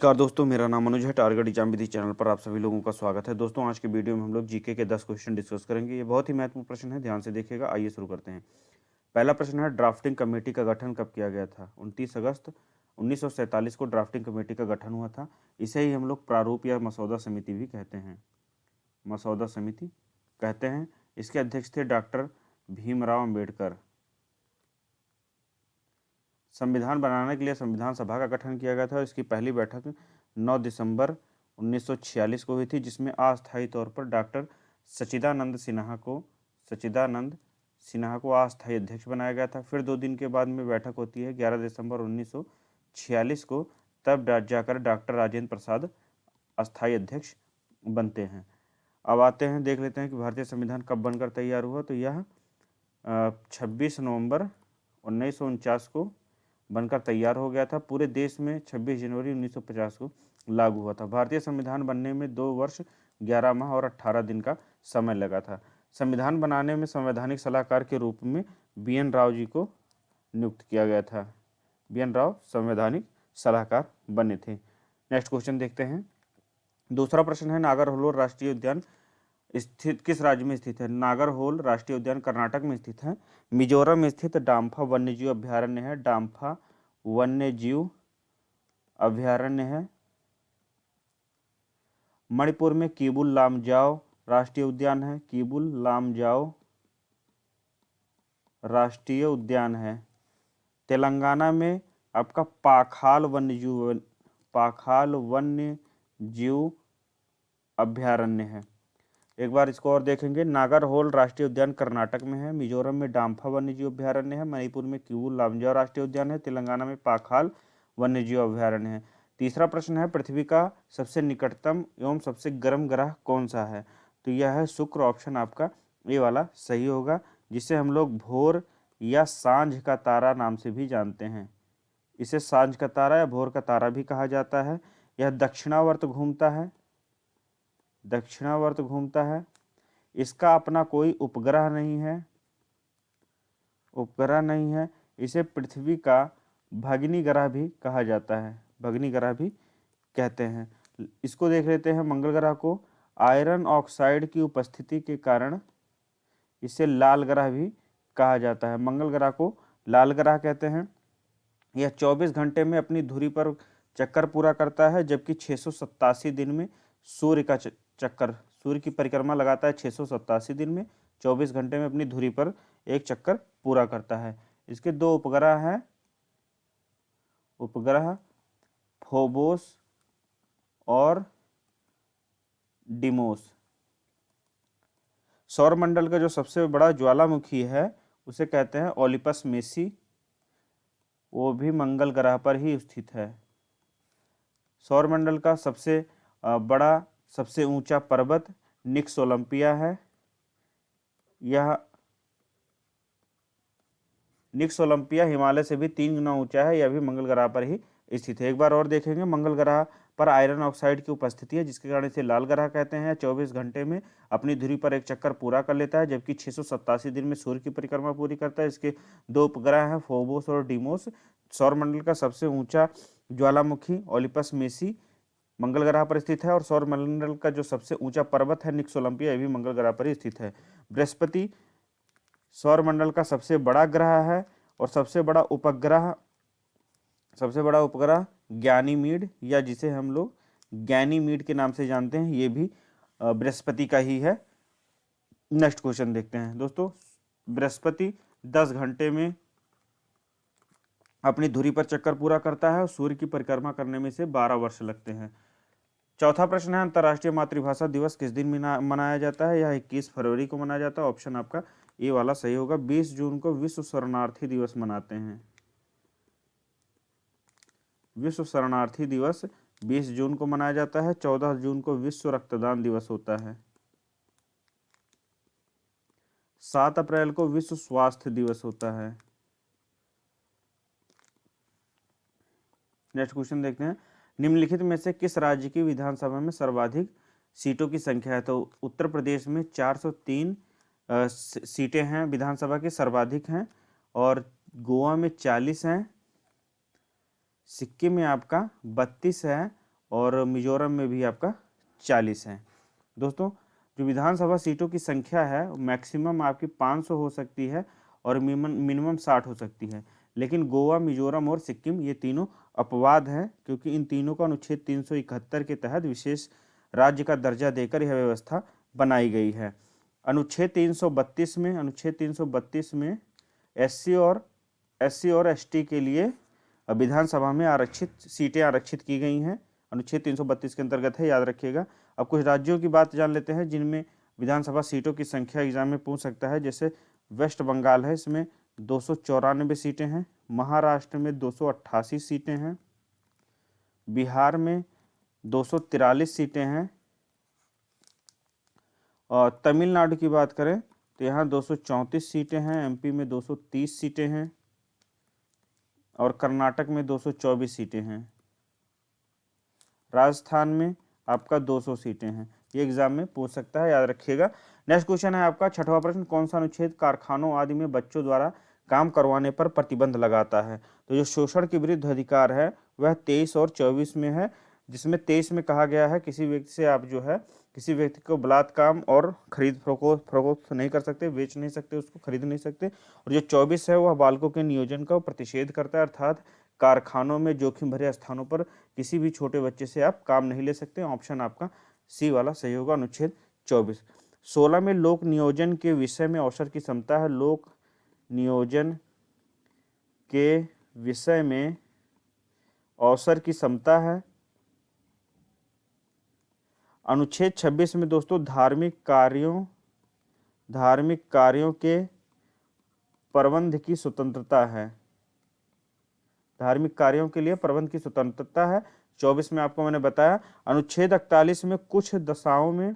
नमस्कार दोस्तों, मेरा नाम अनुज है। टारगेट एग्जाम विधि चैनल पर आप सभी लोगों का स्वागत है। दोस्तों, आज के वीडियो में हम लोग जीके के 10 क्वेश्चन डिस्कस करेंगे। ये बहुत ही महत्वपूर्ण प्रश्न है, ध्यान से देखिएगा। आइए शुरू करते हैं। पहला प्रश्न है, ड्राफ्टिंग कमेटी का गठन कब किया गया था? 29 अगस्त 1947 को ड्राफ्टिंग कमेटी का गठन हुआ था। इसे ही हम लोग प्रारूप या मसौदा समिति भी कहते हैं। मसौदा समिति कहते हैं। इसके अध्यक्ष थे डॉक्टर भीमराव अम्बेडकर। संविधान बनाने के लिए संविधान सभा का गठन किया गया था। इसकी पहली बैठक 9 दिसंबर 1946 को हुई थी, जिसमें अस्थायी तौर पर डॉक्टर सच्चिदानंद सिन्हा को अस्थायी अध्यक्ष बनाया गया था। फिर 2 दिन के बाद में बैठक होती है 11 दिसंबर 1946 को, तब जाकर डॉक्टर राजेंद्र प्रसाद अस्थायी अध्यक्ष बनते हैं। अब आते हैं, देख लेते हैं कि भारतीय संविधान कब बनकर तैयार हुआ। तो यह 26 नवंबर 1949 को बनकर तैयार हो गया था। पूरे देश में 26 जनवरी 1950 को लागू हुआ था। भारतीय संविधान बनने में 2 वर्ष 11 माह और 18 दिन का समय लगा था। संविधान बनाने में संवैधानिक सलाहकार के रूप में BN राव जी को नियुक्त किया गया था। BN राव संवैधानिक सलाहकार बने थे। नेक्स्ट क्वेश्चन देखते हैं। दूसरा प्रश्न है, नागरहोल राष्ट्रीय उद्यान स्थित किस राज्य में स्थित है? नागरहोल राष्ट्रीय उद्यान कर्नाटक में स्थित है। मिजोरम में स्थित डाम्फा वन्यजीव अभ्यारण्य है। डाम्फा वन्यजीव अभ्यारण्य है। मणिपुर में किबुल लामजाओ राष्ट्रीय उद्यान है। किबुल लामजाओ राष्ट्रीय उद्यान है। तेलंगाना में आपका पाखाल वन्यजीव अभ्यारण्य है। एक बार इसको और देखेंगे। नागरहोल राष्ट्रीय उद्यान कर्नाटक में है। मिजोरम में डाम्फा वन्यजीव अभ्यारण्य है। मणिपुर में किबुल लामजाओ राष्ट्रीय उद्यान है। तेलंगाना में पाखाल वन्यजीव अभ्यारण्य है। तीसरा प्रश्न है, पृथ्वी का सबसे निकटतम एवं सबसे गर्म ग्रह कौन सा है? तो यह है शुक्र। ऑप्शन आपका ये वाला सही होगा, जिसे हम लोग भोर या सांझ का तारा नाम से भी जानते हैं। इसे सांझ का तारा या भोर का तारा भी कहा जाता है। यह दक्षिणावर्त घूमता है। इसका अपना कोई उपग्रह नहीं है। इसे पृथ्वी का भगिनी ग्रह भी कहा जाता है। भगिनी ग्रह भी कहते हैं। इसको देख लेते हैं। मंगल ग्रह को आयरन ऑक्साइड की उपस्थिति के कारण इसे लाल ग्रह भी कहा जाता है। मंगल ग्रह को लाल ग्रह कहते हैं। यह 24 घंटे में अपनी धुरी पर चक्कर पूरा करता है, जबकि 687 दिन में सूर्य की परिक्रमा लगाता है। 687 दिन में 24 घंटे में अपनी धुरी पर एक चक्कर पूरा करता है। इसके 2 उपग्रह हैं। उपग्रह फोबोस और डिमोस। सौरमंडल का जो सबसे बड़ा ज्वालामुखी है उसे कहते हैं ओलिपस मेसी। वो भी मंगल ग्रह पर ही स्थित है। सौरमंडल का सबसे बड़ा सबसे ऊंचा पर्वत निक्स ओलंपिया है। यह निक्स ओलंपिया हिमालय से भी 3 गुना ऊंचा है। यह भी मंगल ग्रह पर ही स्थित है। एक बार और देखेंगे। मंगल ग्रह पर आयरन ऑक्साइड की उपस्थिति है, जिसके कारण इसे लाल ग्रह कहते हैं। 24 घंटे में अपनी धुरी पर एक चक्कर पूरा कर लेता है, जबकि 687 दिन में सूर्य की परिक्रमा पूरी करता है। इसके 2 उपग्रह हैं, फोबोस और डिमोस। सौरमंडल का सबसे ऊंचा ज्वालामुखी ओलिपस मेसी मंगल ग्रह पर स्थित है, और सौरमंडल का जो सबसे ऊंचा पर्वत है निक्स ओलंपिया, यह भी मंगल ग्रह पर ही स्थित है। बृहस्पति सौरमंडल का सबसे बड़ा ग्रह है, और सबसे बड़ा उपग्रह गैनीमीड, या जिसे हम लोग गैनीमीड के नाम से जानते हैं, ये भी बृहस्पति का ही है। नेक्स्ट क्वेश्चन देखते हैं दोस्तों। बृहस्पति 10 घंटे में अपनी धुरी पर चक्कर पूरा करता है, और सूर्य की परिक्रमा करने में इसे 12 वर्ष लगते हैं। चौथा प्रश्न है, अंतर्राष्ट्रीय मातृभाषा दिवस किस दिन मनाया जाता है? यह 21 फरवरी को मनाया जाता है। ऑप्शन आपका ये वाला सही होगा। 20 जून को विश्व शरणार्थी दिवस मनाते हैं। विश्व शरणार्थी दिवस 20 जून को मनाया जाता है। 14 जून को विश्व रक्तदान दिवस होता है। 7 अप्रैल को विश्व स्वास्थ्य दिवस होता है। नेक्स्ट क्वेश्चन देखते हैं। निम्नलिखित में से किस राज्य की विधानसभा में सर्वाधिक सीटों की संख्या है? तो उत्तर प्रदेश में 403 सीटें हैं, विधानसभा की सर्वाधिक हैं। और गोवा में 40 हैं। सिक्किम में आपका 32 है। और मिजोरम में भी आपका 40 है। दोस्तों जो विधानसभा सीटों की संख्या है मैक्सिमम आपकी 500 हो सकती है और मिनिमम 60 हो सकती है, लेकिन गोवा, मिजोरम और सिक्किम ये तीनों अपवाद हैं, क्योंकि इन तीनों को अनुच्छेद 371 के तहत विशेष राज्य का दर्जा देकर यह व्यवस्था बनाई गई है। अनुच्छेद 332 में एससी और एसटी के लिए विधानसभा में सीटें आरक्षित की गई हैं। अनुच्छेद 332 के अंतर्गत है, याद रखिएगा। अब कुछ राज्यों की बात जान लेते हैं जिनमें विधानसभा सीटों की संख्या एग्जाम में पूछ सकता है। जैसे वेस्ट बंगाल है, इसमें 294 सीटें हैं। महाराष्ट्र में 288 सीटें हैं। बिहार में 243 सीटें हैं। और तमिलनाडु की बात करें तो यहाँ 234 सीटें हैं। एमपी में 230 सीटें हैं और कर्नाटक में 224 सीटें हैं। राजस्थान में आपका 200 सीटें हैं। ये एग्जाम में पूछ सकता है, याद रखिएगा। नेक्स्ट क्वेश्चन है आपका 6वां प्रश्न, कौन सा अनुच्छेद कारखानों आदि में बच्चों द्वारा काम करवाने पर प्रतिबंध लगाता है? तो जो शोषण के विरुद्ध अधिकार है वह 23 और 24 में है, जिसमें 23 में कहा गया है किसी व्यक्ति से आप जो है किसी व्यक्ति को बलात्कार और खरीद फरोख्त नहीं कर सकते, बेच नहीं सकते, उसको खरीद नहीं सकते। और जो 24 है वह बालकों के नियोजन का प्रतिषेध करता है, अर्थात कारखानों में जोखिम भरे स्थानों पर किसी भी छोटे बच्चे से आप काम नहीं ले सकते। ऑप्शन आपका सी वाला सही होगा, अनुच्छेद 24। 16 में लोक नियोजन के विषय में अवसर की समता है। लोक नियोजन के विषय में अवसर की समता है। अनुच्छेद 26 में दोस्तों धार्मिक कार्यों के प्रबंध की स्वतंत्रता है। धार्मिक कार्यों के लिए प्रबंध की स्वतंत्रता है। 24 में आपको मैंने बताया। अनुच्छेद 41 में कुछ दशाओं में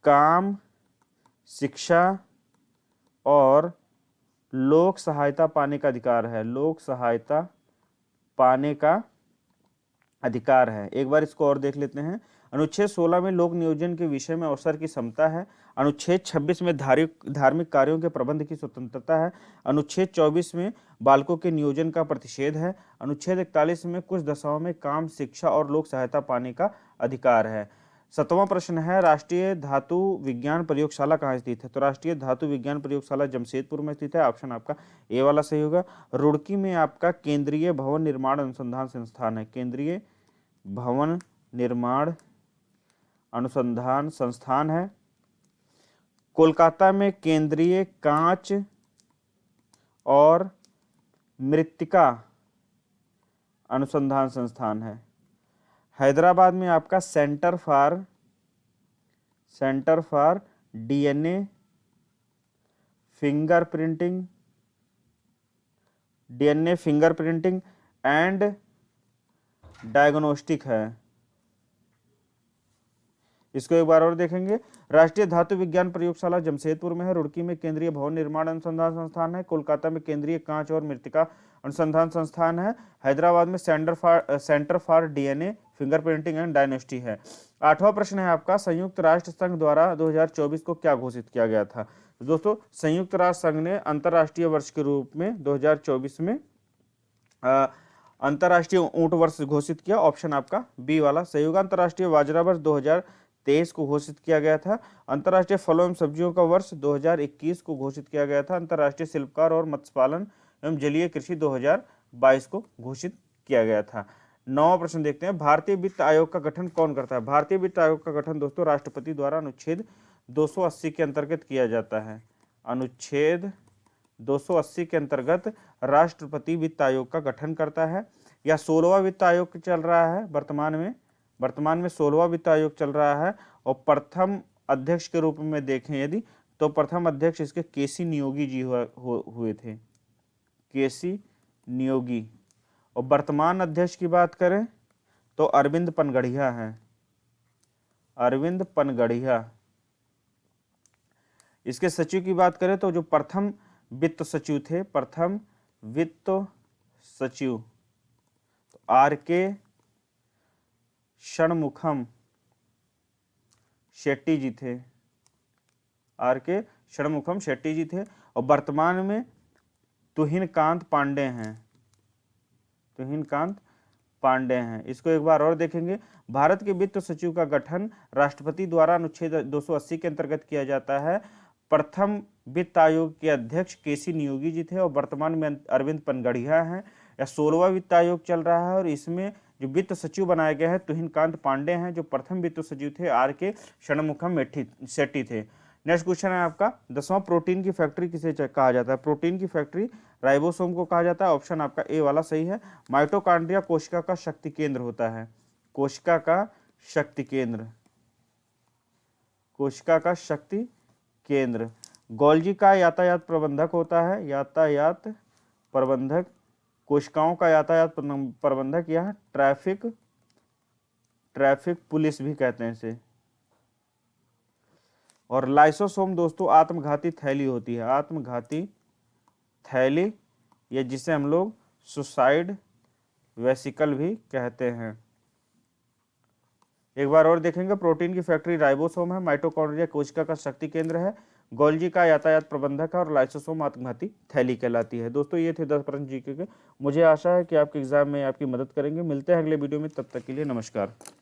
काम, शिक्षा और लोक सहायता पाने का अधिकार है। लोक सहायता पाने का अधिकार है। एक बार इसको और देख लेते हैं। अनुच्छेद 16 में लोक नियोजन के विषय में अवसर की समता है। अनुच्छेद 26 में धार्मिक कार्यों के प्रबंध की स्वतंत्रता है। अनुच्छेद 24 में बालकों के नियोजन का प्रतिषेध है। अनुच्छेद 41 में कुछ दशाओं में काम, शिक्षा और लोक सहायता पाने का अधिकार है। 7वां प्रश्न है, राष्ट्रीय धातु विज्ञान प्रयोगशाला कहाँ स्थित है? तो राष्ट्रीय धातु विज्ञान प्रयोगशाला जमशेदपुर में स्थित है। ऑप्शन आपका ए वाला सही होगा। रुड़की में आपका केंद्रीय भवन निर्माण अनुसंधान संस्थान है। केंद्रीय भवन निर्माण अनुसंधान संस्थान है। कोलकाता में केंद्रीय कांच और मृत्तिका अनुसंधान संस्थान है। हैदराबाद में आपका centre for DNA fingerprinting and diagnostic है। इसको एक बार और देखेंगे। राष्ट्रीय धातु विज्ञान प्रयोगशाला जमशेदपुर में है। रुड़की में केंद्रीय भवन निर्माण अनुसंधान संस्थान है। कोलकाता में केंद्रीय कांच और मृत्तिका अनुसंधान संस्थान है। हैदराबाद में centre for DNA fingerprinting and diagnostic है। 8वां प्रश्न है आपका, संयुक्त राष्ट्र संघ द्वारा 2024 को क्या घोषित किया गया था? दोस्तों संयुक्त राष्ट्र संघ ने अंतर्राष्ट्रीय वर्ष के रूप में 2024 में अंतर्राष्ट्रीय ऊंट वर्ष घोषित किया। ऑप्शन आपका बी वाला सही होगा। अंतर्राष्ट्रीय बाजरा वर्ष 2023 को घोषित किया गया था। अंतर्राष्ट्रीय फलों एवं सब्जियों का वर्ष 2021 को घोषित किया गया था। अंतर्राष्ट्रीय शिल्पकार और मत्स्य पालन एवं जलीय कृषि 2022 को घोषित किया गया था। 9वां प्रश्न देखते हैं, भारतीय वित्त आयोग का गठन कौन करता है? भारतीय वित्त आयोग का गठन दोस्तों राष्ट्रपति द्वारा अनुच्छेद 280 के अंतर्गत किया जाता है। अनुच्छेद 280 के अंतर्गत राष्ट्रपति वित्त आयोग का गठन करता है। या 16वां वित्त आयोग चल रहा है वर्तमान में 16वां वित्त आयोग चल रहा है। और प्रथम अध्यक्ष के रूप में देखें यदि तो प्रथम अध्यक्ष इसके केसी नियोगी जी हुए थे, केसी नियोगी। और वर्तमान अध्यक्ष की बात करें तो अरविंद पनगड़िया हैं, अरविंद पनगड़िया। इसके सचिव की बात करें तो जो प्रथम वित्त सचिव थे, प्रथम वित्त सचिव तो आर.के. षणमुखम शेट्टी जी थे, आर.के. षणमुखम शेट्टी जी थे। और वर्तमान में तुहिनकांत पांडे हैं, तुहिनकांत पांडे हैं। इसको एक बार और देखेंगे। भारत के वित्त सचिव का गठन राष्ट्रपति द्वारा अनुच्छेद 280 के अंतर्गत किया जाता है। प्रथम वित्त आयोग के अध्यक्ष केसी नियोगी जी थे और वर्तमान में अरविंद पनगड़िया हैं। या 16वां वित्त आयोग चल रहा है और इसमें जो वित्त सचिव बनाए गए हैं तुहिनकांत पांडे हैं। जो प्रथम वित्त सचिव थे आर के षणमुखम शेट्टी थे। नेक्स्ट क्वेश्चन है आपका 10वां, प्रोटीन की फैक्ट्री किसे कहा जाता है? प्रोटीन की फैक्ट्री राइबोसोम को कहा जाता है। ऑप्शन आपका ए वाला सही है। माइटोकॉन्ड्रिया कोशिका का शक्ति केंद्र होता है। कोशिका का शक्ति केंद्र, कोशिका का शक्ति केंद्र। गोल्जी का यातायात प्रबंधक होता है। यातायात प्रबंधक, कोशिकाओं का यातायात प्रबंधक या ट्रैफिक पुलिस भी कहते हैं इसे। और लाइसोसोम दोस्तों आत्मघाती थैली होती है। आत्मघाती थैली, या जिसे हम लोग सुसाइड वेसिकल भी कहते हैं। एक बार और देखेंगे। प्रोटीन की फैक्ट्री राइबोसोम है। माइटोकॉन्ड्रिया कोशिका का शक्ति केंद्र है। गोल्जी का यातायात प्रबंधक है और लाइसोसोम आत्मघाती थैली कहलाती है। दोस्तों ये थे 10 प्रश्न जीके के। मुझे आशा है कि आपके एग्जाम में आपकी मदद करेंगे। मिलते हैं अगले वीडियो में, तब तक के लिए नमस्कार।